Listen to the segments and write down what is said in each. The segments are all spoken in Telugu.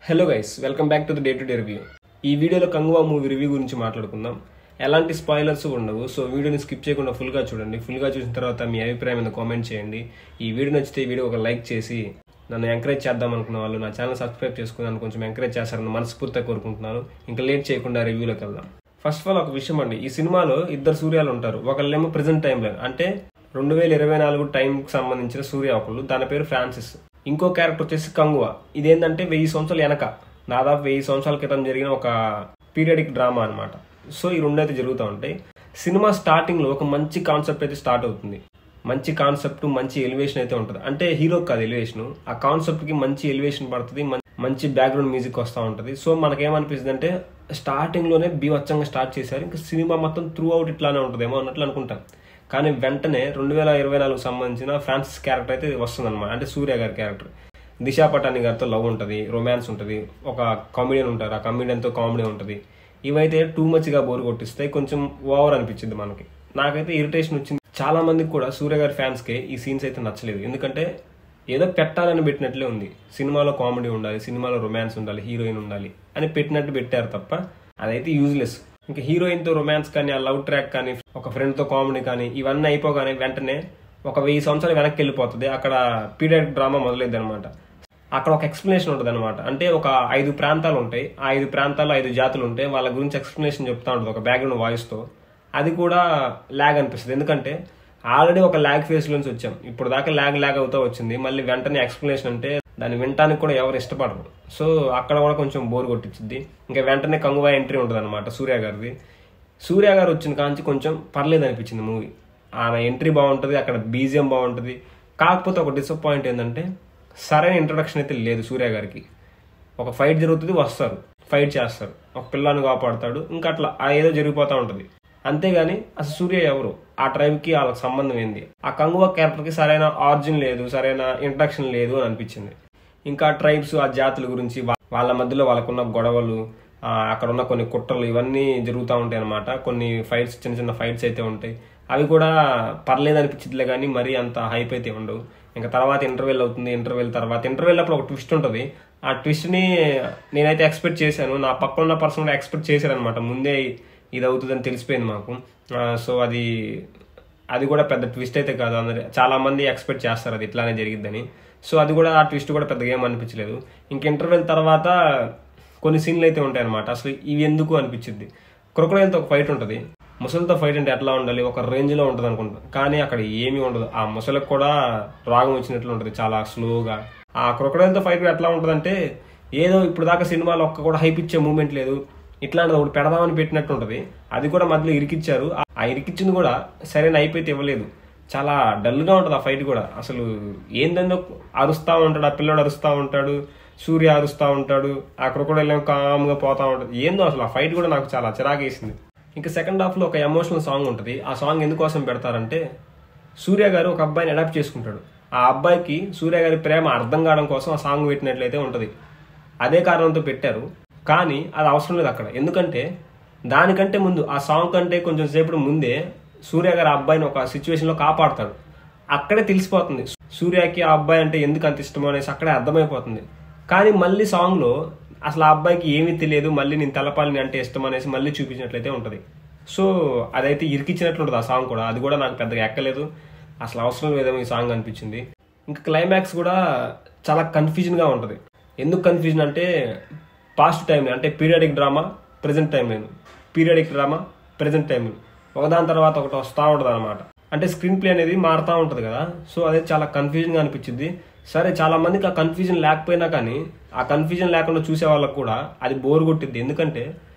Hello guys, welcome back to the day to day review. ఈ వీడియోలో కంగువా మూవీ రివ్యూ గురించి మాట్లాడుకుందాం. ఎలాంటి స్పాయిలర్స్ ఉండవు, సో వీడియోని స్కిప్ చేయకుండా ఫుల్గా చూడండి. ఫుల్గా చూసిన తర్వాత మీ అభిప్రాయం మీద కామెంట్ చేయండి. ఈ వీడియో నచ్చితే ఈ వీడియో ఒక లైక్ చేసి నన్ను ఎంకరేజ్ చేద్దాం అనుకున్న వాళ్ళు నా ఛానల్ సబ్స్క్రైబ్ చేసుకుని నన్ను కొంచెం ఎంకరేజ్ చేస్తారని మనస్ఫూర్తిగా కోరుకుంటున్నాను. ఇంకా లేట్ చేయకుండా రివ్యూలోకి వెళ్దాం. ఫస్ట్ ఆఫ్ ఆల్ ఒక విషయం అండి, ఈ సినిమాలో ఇద్దరు సూర్యాలు ఉంటారు. ఒకళ్ళేమో ప్రెజెంట్ టైంలో అంటే 2024 టైంకి సంబంధించిన సూర్య ఒకళ్ళు, దాని పేరు ఫ్రాన్సిస్. ఇంకో క్యారెక్టర్ వచ్చేసి కంగువా. ఇదేంటంటే 1000 సంవత్సరాలు వెనక, దాదాపు 1000 సంవత్సరాల క్రితం జరిగిన ఒక పీరియడిక్ డ్రామా అనమాట. సో ఈ రెండైతే జరుగుతూ ఉంటాయి. సినిమా స్టార్టింగ్ లో ఒక మంచి కాన్సెప్ట్ అయితే స్టార్ట్ అవుతుంది. మంచి కాన్సెప్ట్, మంచి ఎలివేషన్ అయితే ఉంటుంది. అంటే హీరో కాదు ఎలివేషన్, ఆ కాన్సెప్ట్ కి మంచి ఎలివేషన్ పడుతుంది, మంచి బ్యాక్గ్రౌండ్ మ్యూజిక్ వస్తూ ఉంటుంది. సో మనకేమనిపిస్తుంది అంటే స్టార్టింగ్ లోనే బీవచ్చంగా స్టార్ట్ చేశారు, ఇంకా సినిమా మొత్తం త్రూ అవుట్ ఇట్లానే ఉంటుందేమో అన్నట్లు అనుకుంటాం. కానీ వెంటనే 2024 సంబంధించిన ఫ్రాన్సిస్ క్యారెక్టర్ అయితే వస్తుంది అనమాట. అంటే సూర్య గారి క్యారెక్టర్. దిశా పటాని గారితో లవ్ ఉంటుంది, రొమాన్స్ ఉంటుంది, ఒక కామెడియన్ ఉంటారు, ఆ కామెడియన్తో కామెడీ ఉంటుంది. ఇవైతే టూ మచ్గా బోర్ కొట్టిస్తాయి, కొంచెం ఓవర్ అనిపించింది మనకి. నాకైతే ఇరిటేషన్ వచ్చింది. చాలా మందికి కూడా సూర్య గారి ఫ్యాన్స్కి ఈ సీన్స్ అయితే నచ్చలేదు. ఎందుకంటే ఏదో పెట్టాలని పెట్టినట్లే ఉంది. సినిమాలో కామెడీ ఉండాలి, సినిమాలో రొమాన్స్ ఉండాలి, హీరోయిన్ ఉండాలి అని పెట్టినట్టు పెట్టారు తప్ప అదైతే యూజ్లెస్. ఇంకా హీరోయిన్ తో రొమాన్స్ కానీ, ఆ లవ్ ట్రాక్ కానీ, ఒక ఫ్రెండ్ తో కామెడీ కానీ ఇవన్నీ అయిపోగానే వెంటనే ఒక 1000 సంవత్సరాలు వెనక్కి వెళ్ళిపోతుంది. అక్కడ పీరియడ్ డ్రామా మొదలైద్ది అనమాట. అక్కడ ఒక ఎక్స్ప్లెనేషన్ ఉంటుంది అనమాట. అంటే ఒక 5 ప్రాంతాలు ఉంటాయి, ఆ 5 ప్రాంతాల్లో 5 జాతులు ఉంటాయి, వాళ్ళ గురించి ఎక్స్ప్లెనేషన్ చెప్తా ఉంటుంది ఒక బ్యాక్గ్రౌండ్ వాయిస్ తో. అది కూడా ల్యాగ్ అనిపిస్తుంది. ఎందుకంటే ఆల్రెడీ ఒక ల్యాగ్ ఫేస్ నుంచి వచ్చాం, ఇప్పుడు దాకా ల్యాగ్ అవుతా వచ్చింది, మళ్ళీ వెంటనే ఎక్స్ప్లెనేషన్ అంటే దాన్ని వినటానికి కూడా ఎవరు ఇష్టపడరు. సో అక్కడ కూడా కొంచెం బోర్ కొట్టించింది. ఇంకా వెంటనే కంగువా ఎంట్రీ ఉంటుంది అనమాట సూర్య గారిది. సూర్య గారు వచ్చిన కాంచి కొంచెం పర్లేదు అనిపించింది మూవీ. ఆయన ఎంట్రీ బాగుంటుంది, అక్కడ బీజిఎం బాగుంటుంది. కాకపోతే ఒక డిసప్పాయింట్ ఏంటంటే సరైన ఇంట్రొడక్షన్ అయితే లేదు సూర్య గారికి. ఒక ఫైట్ జరుగుతుంది, వస్తారు, ఫైట్ చేస్తారు, ఒక పిల్లాన్ని కాపాడుతాడు, ఇంకా అట్లా ఏదో జరిగిపోతూ ఉంటుంది. అంతేగాని అసలు సూర్య ఎవరు, ఆ ట్రైబ్కి వాళ్ళకి సంబంధం ఏంది, ఆ కంగువా క్యారెక్టర్కి సరైన ఆరిజిన్ లేదు, సరైన ఇంట్రడక్షన్ లేదు అని అనిపించింది. ఇంకా ట్రైబ్స్, ఆ జాతుల గురించి, వాళ్ళ మధ్యలో వాళ్ళకున్న గొడవలు, అక్కడ ఉన్న కొన్ని కుట్రలు ఇవన్నీ జరుగుతూ ఉంటాయి అనమాట. కొన్ని ఫైట్స్, చిన్న చిన్న ఫైట్స్ అయితే ఉంటాయి, అవి కూడా పర్లేదు అనిపించిందిలే కానీ మరీ అంత హైప్ అయితే ఉండవు. ఇంకా తర్వాత ఇంటర్వెల్ అవుతుంది. ఇంటర్వెల్ అప్పుడు ఒక ట్విస్ట్ ఉంటుంది. ఆ ట్విస్ట్ ని నేనైతే ఎక్స్పెక్ట్ చేశాను, నా పక్కన ఉన్న పర్సన్ కూడా ఎక్స్పెక్ట్ చేశారనమాట. ముందే ఇది అవుతుందని తెలిసిపోయింది మాకు. సో అది కూడా పెద్ద ట్విస్ట్ అయితే కాదు, అందరు చాలా మంది ఎక్స్పెక్ట్ చేస్తారు అది ఇట్లానే జరిగిద్దని. సో అది కూడా, ఆ ట్విస్ట్ కూడా పెద్దగా ఏం అనిపించలేదు. ఇంక ఇంటర్వెల్ తర్వాత కొన్ని సీన్లు అయితే ఉంటాయి అనమాట. అసలు ఇవి ఎందుకు అనిపించింది. క్రొకడైల్తో ఒక ఫైట్ ఉంటుంది, ముసలితో ఫైట్ అంటే ఎట్లా ఉండాలి, ఒక రేంజ్ లో ఉంటుంది అనుకుంటాం. కానీ అక్కడ ఏమీ ఉండదు. ఆ ముసలికి కూడా రాగం వచ్చినట్లు ఉంటుంది, చాలా స్లోగా. ఆ క్రొకడైల్తో ఫైట్ ఎట్లా ఉంటుంది అంటే ఏదో ఇప్పుడు దాకా సినిమాలో ఒక్క కూడా హైప్ ఇచ్చే మూమెంట్ లేదు, ఇట్లాంటిది ఒకటి పెడదామని పెట్టినట్టు ఉంటుంది. అది కూడా మధ్యలో ఇరికిచ్చారు. ఆ ఇరికిచ్చింది కూడా సరైన హైప్ అయితే ఇవ్వలేదు. చాలా డల్గా ఉంటుంది ఆ ఫైట్ కూడా. అసలు ఏందో అరుస్తూ ఉంటాడు, ఆ పిల్లడు అరుస్తూ ఉంటాడు, సూర్య అరుస్తూ ఉంటాడు, ఆ క్రొకడైల్ ఏమో కామ్గా పోతా ఉంటుంది. ఏందో అసలు ఆ ఫైట్ కూడా నాకు చాలా చిరాకేసింది. ఇంకా సెకండ్ హాఫ్ లో ఒక ఎమోషనల్ సాంగ్ ఉంటుంది. ఆ సాంగ్ ఎందుకోసం పెడతారంటే సూర్య గారు ఒక అబ్బాయిని అడాప్ట్ చేసుకుంటాడు. ఆ అబ్బాయికి సూర్య గారి ప్రేమ అర్థం కావడం కోసం ఆ సాంగ్ పెట్టినట్లయితే ఉంటుంది. అదే కారణంతో పెట్టారు, కానీ అది అవసరం లేదు అక్కడ. ఎందుకంటే దానికంటే ముందు, ఆ సాంగ్ కంటే కొంచెం సేపటి ముందే సూర్య గారు ఆ అబ్బాయిని ఒక సిచ్యువేషన్ లో కాపాడతాడు. అక్కడే తెలిసిపోతుంది సూర్యకి ఆ అబ్బాయి అంటే ఎందుకు అంత ఇష్టమో అనేసి అక్కడే అర్థమైపోతుంది. కానీ మళ్ళీ సాంగ్ లో అసలు ఆ అబ్బాయికి ఏమీ తెలియదు, మళ్ళీ నేను తెలపాలని అంటే ఇష్టం అనేసి మళ్ళీ చూపించినట్లయితే ఉంటుంది. సో అదైతే ఇరికిచ్చినట్లు ఉంటుంది ఆ సాంగ్ కూడా. అది కూడా నాకు పెద్దగా ఎక్కలేదు, అసలు అవసరం లేదేమో ఈ సాంగ్ అనిపించింది. ఇంకా క్లైమాక్స్ కూడా చాలా కన్ఫ్యూజన్ గా ఉంటుంది. ఎందుకు కన్ఫ్యూజన్ అంటే పాస్ట్ టైం అంటే పీరియడిక్ డ్రామా, ప్రెజెంట్ టైం లేదు, పీరియడిక్ డ్రామా, ప్రెజెంట్ టైం ఒకదాని తర్వాత ఒకటి వస్తూ ఉంటుంది అనమాట. అంటే స్క్రీన్ ప్లే అనేది మారుతూ ఉంటుంది కదా. సో అదే చాలా కన్ఫ్యూజన్ గా అనిపించింది. సరే, చాలా మందికి ఆ కన్ఫ్యూజన్ లేకపోయినా కానీ ఆ కన్ఫ్యూజన్ లేకుండా చూసే వాళ్ళకు కూడా అది బోర్ కొట్టిద్ది. ఎందుకంటే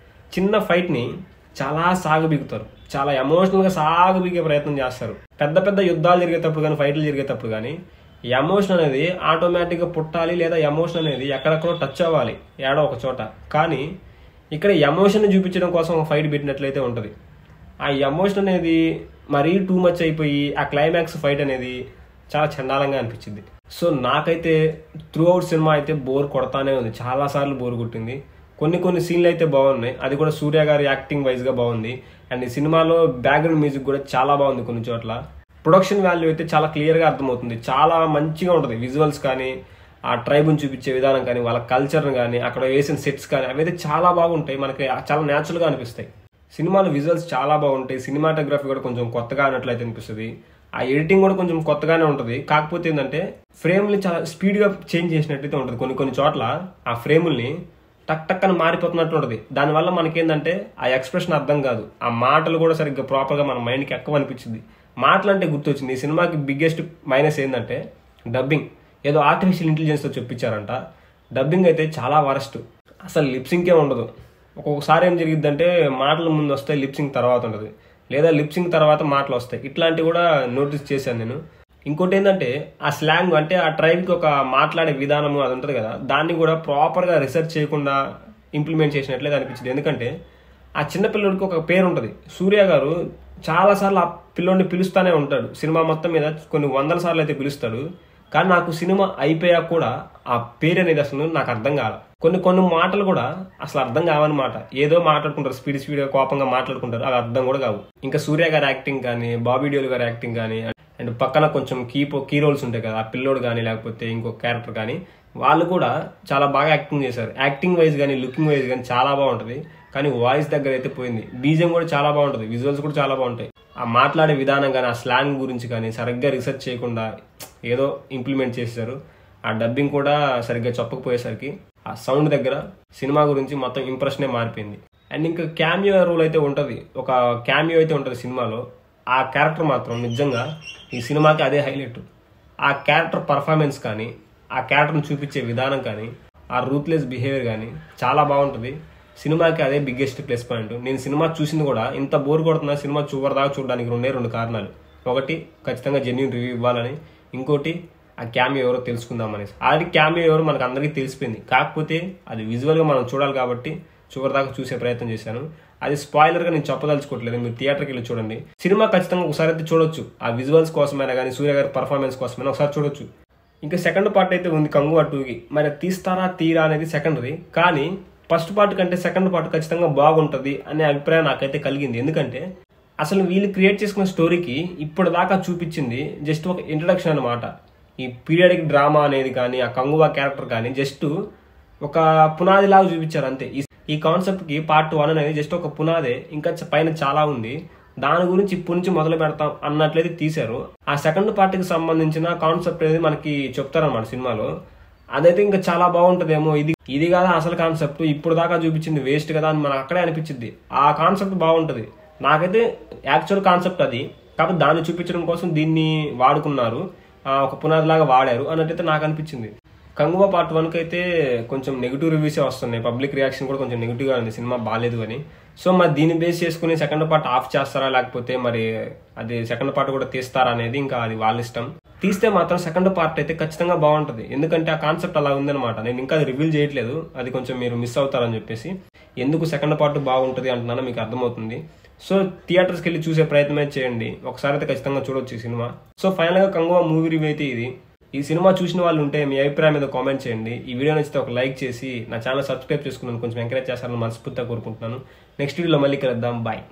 చిన్న ఫైట్ ని చాలా సాగబిగుతారు, చాలా ఎమోషనల్ గా సాగబిగే ప్రయత్నం చేస్తారు. పెద్ద పెద్ద యుద్ధాలు జరిగేటప్పుడు కానీ, ఫైట్లు జరిగేటప్పుడు కానీ ఎమోషన్ అనేది ఆటోమేటిక్ గా పుట్టాలి, లేదా ఎమోషన్ అనేది ఎక్కడెక్కడో టచ్ అవ్వాలి ఏడో ఒక చోట. కానీ ఇక్కడ ఎమోషన్ ని చూపించడం కోసం ఒక ఫైట్ పెట్టినట్లయితే ఉంటుంది. ఆ ఎమోషన్ అనేది మరీ టూ మచ్ అయిపోయి ఆ క్లైమాక్స్ ఫైట్ అనేది చాలా చండాలంగా అనిపించింది. సో నాకైతే త్రూ అవుట్ సినిమా అయితే బోర్ కొడతానే ఉంది, చాలా సార్లు బోర్ కొట్టింది. కొన్ని సీన్లు అయితే బాగున్నాయి, అది కూడా సూర్య గారి యాక్టింగ్ వైజ్ గా బాగుంది. అండ్ ఈ సినిమాలో బ్యాక్గ్రౌండ్ మ్యూజిక్ కూడా చాలా బాగుంది. కొన్ని చోట్ల ప్రొడక్షన్ వాల్యూ అయితే చాలా క్లియర్ గా అర్థమవుతుంది, చాలా మంచిగా ఉంటుంది. విజువల్స్ కానీ, ఆ ట్రైబ్ని చూపించే విధానం కానీ, వాళ్ళ కల్చర్ని కానీ, అక్కడ వేసిన సెట్స్ కానీ అవైతే చాలా బాగుంటాయి. మనకి చాలా న్యాచురల్గా అనిపిస్తాయి. సినిమాలో విజువల్స్ చాలా బాగుంటాయి. సినిమాటోగ్రఫీ కూడా కొంచెం కొత్తగా అన్నట్లయితే అనిపిస్తుంది. ఆ ఎడిటింగ్ కూడా కొంచెం కొత్తగానే ఉంటుంది. కాకపోతే ఏంటంటే ఫ్రేమ్ని చాలా స్పీడ్గా చేంజ్ చేసినట్టయితే ఉంటుంది. కొన్ని చోట్ల ఆ ఫ్రేముల్ని టక్ టక్ అని మారిపోతున్నట్టు ఉంటుంది. దానివల్ల మనకేంటంటే ఆ ఎక్స్ప్రెషన్ అర్థం కాదు. ఆ మాటలు కూడా సరిగ్గా ప్రాపర్గా మన మైండ్కి ఎక్కువ అనిపించింది. మాటలు అంటే గుర్తొచ్చింది. ఈ సినిమాకి బిగ్గెస్ట్ మైనస్ ఏంటంటే డబ్బింగ్. ఏదో ఆర్టిఫిషియల్ ఇంటెలిజెన్స్తో చెప్పించారంట. డబ్బింగ్ అయితే చాలా వరస్ట్. అసలు లిప్సింకే ఉండదు. ఒక్కొక్కసారి ఏం జరిగిద్దంటే మాటలు ముందు వస్తాయి, లిప్సింగ్ తర్వాత ఉంటుంది, లేదా లిప్సింగ్ తర్వాత మాటలు వస్తాయి. ఇట్లాంటివి కూడా నోటీస్ చేశాను నేను. ఇంకోటి ఏంటంటే ఆ స్లాంగ్, అంటే ఆ ట్రైబ్కి ఒక మాట్లాడే విధానము అది ఉంటుంది కదా, దాన్ని కూడా ప్రాపర్గా రీసెర్చ్ చేయకుండా ఇంప్లిమెంట్ చేసినట్లయితే అనిపించింది. ఎందుకంటే ఆ చిన్నపిల్లడికి ఒక పేరు ఉంటుంది. సూర్య గారు చాలాసార్లు ఆ పిల్లోడిని పిలుస్తూనే ఉంటాడు. సినిమా మొత్తం మీద కొన్ని 100 సార్లు అయితే పిలుస్తాడు. కానీ నాకు సినిమా అయిపోయాక కూడా ఆ పేరు అనేది అసలు నాకు అర్థం కాల. కొన్ని మాటలు కూడా అసలు అర్థం కావన్నమాట. ఏదో మాట్లాడుకుంటారు, స్పీడ్గా కోపంగా మాట్లాడుకుంటారు, అవి అర్థం కూడా కావు. ఇంకా సూర్య గారి యాక్టింగ్ కానీ, బాబీ డియోల్ గారి యాక్టింగ్ కానీ, అండ్ పక్కన కొంచెం కీ రోల్స్ ఉంటాయి కదా, ఆ పిల్లోడు కానీ లేకపోతే ఇంకొక క్యారెక్టర్ కానీ, వాళ్ళు కూడా చాలా బాగా యాక్టింగ్ చేశారు. యాక్టింగ్ వైజ్ కానీ, లుకింగ్ వైజ్ కానీ చాలా బాగుంటుంది. కానీ వాయిస్ దగ్గర అయితే పోయింది. బీజిఎం కూడా చాలా బాగుంటుంది, విజువల్స్ కూడా చాలా బాగుంటాయి. ఆ మాట్లాడే విధానం కానీ, ఆ స్లాంగ్ గురించి కానీ సరిగ్గా రీసెర్చ్ చేయకుండా ఏదో ఇంప్లిమెంట్ చేశారు. ఆ డబ్బింగ్ కూడా సరిగ్గా చెప్పకపోయేసరికి ఆ సౌండ్ దగ్గర సినిమా గురించి మొత్తం ఇంప్రెషనే మారిపోయింది. అండ్ ఇంకా క్యామియో రోల్ అయితే ఉంటుంది, ఒక క్యామియో అయితే ఉంటుంది సినిమాలో. ఆ క్యారెక్టర్ మాత్రం నిజంగా ఈ సినిమాకి అదే హైలైట్. ఆ క్యారెక్టర్ పర్ఫార్మెన్స్ కానీ, ఆ క్యారెక్టర్ని చూపించే విధానం కానీ, ఆ రూత్లెస్ బిహేవియర్ కానీ చాలా బాగుంటుంది. సినిమాకి అదే బిగ్గెస్ట్ ప్లస్ పాయింట్. నేను సినిమా చూసింది కూడా ఇంత బోర్ కొడుతున్నా సినిమా చివరిదాకా చూడడానికి 2 కారణాలు. ఒకటి ఖచ్చితంగా జెన్యూన్ రివ్యూ ఇవ్వాలని, ఇంకోటి ఆ క్యామియో ఎవరో తెలుసుకుందామనేసి. ఆల్రెడీ క్యామియో ఎవరో మనకు అందరికీ తెలిసిపోయింది. కాకపోతే అది విజువల్గా మనం చూడాలి కాబట్టి చివరిదాకా చూసే ప్రయత్నం చేశాను. అది స్పాయిలర్గా నేను చెప్పదలుచుకోవట్లేదు, మీరు థియేటర్కి వెళ్ళి చూడండి. సినిమా ఖచ్చితంగా ఒకసారి అయితే చూడొచ్చు. ఆ విజువల్స్ కోసమైనా కానీ, సూర్య గారి పర్ఫార్మెన్స్ కోసమైనా ఒకసారి చూడొచ్చు. ఇంకా సెకండ్ పార్ట్ అయితే ఉంది కంగువా 2కి. మరి తీస్తారా తీరా అనేది సెకండరీ. కానీ ఫస్ట్ పార్ట్ కంటే సెకండ్ పార్ట్ ఖచ్చితంగా బాగుంటుంది అనే అభిప్రాయం నాకైతే కలిగింది. ఎందుకంటే అసలు వీళ్ళు క్రియేట్ చేసుకున్న స్టోరీకి ఇప్పుడు దాకా చూపించింది జస్ట్ ఒక ఇంట్రడక్షన్ అనమాట. ఈ పీరియాడిక్ డ్రామా అనేది కానీ, ఆ కంగువా క్యారెక్టర్ కానీ జస్ట్ ఒక పునాది లాగా చూపించారు అంతే. ఈ కాన్సెప్ట్కి పార్ట్ 1 అనేది జస్ట్ ఒక పునాదే, ఇంకా పైన చాలా ఉంది. దాని గురించి ఇప్పటి నుంచి మొదలు పెడతాం అన్నట్లయితే తీశారు. ఆ సెకండ్ పార్ట్కి సంబంధించిన కాన్సెప్ట్ అనేది మనకి చెప్తారనమాట సినిమాలో. అదైతే ఇంకా చాలా బాగుంటుందేమో. ఇది కాదా అసలు కాన్సెప్ట్, ఇప్పుడు దాకా చూపించింది వేస్ట్ కదా అని మనకు అక్కడే అనిపించింది. ఆ కాన్సెప్ట్ బాగుంటుంది. నాకైతే యాక్చువల్ కాన్సెప్ట్ అది, కాబట్టి దాన్ని చూపించడం కోసం దీన్ని వాడుకున్నారు, ఒక పునాది లాగా వాడారు అన్నట్టయితే నాకు అనిపించింది. కంగువా పార్ట్ 1కి అయితే కొంచెం నెగిటివ్ రివ్యూసే వస్తున్నాయి. పబ్లిక్ రియాక్షన్ కూడా కొంచెం నెగిటివ్గా ఉంది, సినిమా బాగాలేదు అని. సో మరి దీన్ని బేస్ చేసుకుని సెకండ్ పార్ట్ ఆఫ్ చేస్తారా, లేకపోతే మరి అది సెకండ్ పార్ట్ కూడా తీస్తారా అనేది ఇంకా అది వాళ్ళ ఇష్టం. తీస్తే మాత్రం సెకండ్ పార్ట్ అయితే ఖచ్చితంగా బాగుంటుంది. ఎందుకంటే ఆ కాన్సెప్ట్ అలా ఉందనమాట. నేను ఇంకా అది రివీల్ చేయట్లేదు, అది కొంచెం మీరు మిస్ అవుతారని చెప్పేసి. ఎందుకు సెకండ్ పార్ట్ బాగుంటుంది అంటున్నానో మీకు అర్థమవుతుంది. సో థియేటర్స్కి వెళ్ళి చూసే ప్రయత్నమే చేయండి. ఒకసారి అయితే ఖచ్చితంగా చూడొచ్చు ఈ సినిమా. సో ఫైనల్గా కంగువా మూవీ రివ్యూ అయితే ఇది. ఈ సినిమా చూసిన వాళ్ళు ఉంటే మీ అభిప్రాయం మీద కామెంట్ చేయండి. ఈ వీడియో నచ్చితే ఒక లైక్ చేసి నా ఛానల్ సబ్స్క్రైబ్ చేసుకున్నాను కొంచెం ఎంకరేజ్ చేస్తారని మనస్ఫూర్తిగా కోరుకుంటున్నాను. నెక్స్ట్ వీడియోలో మళ్ళీ కలుద్దాం. బాయ్.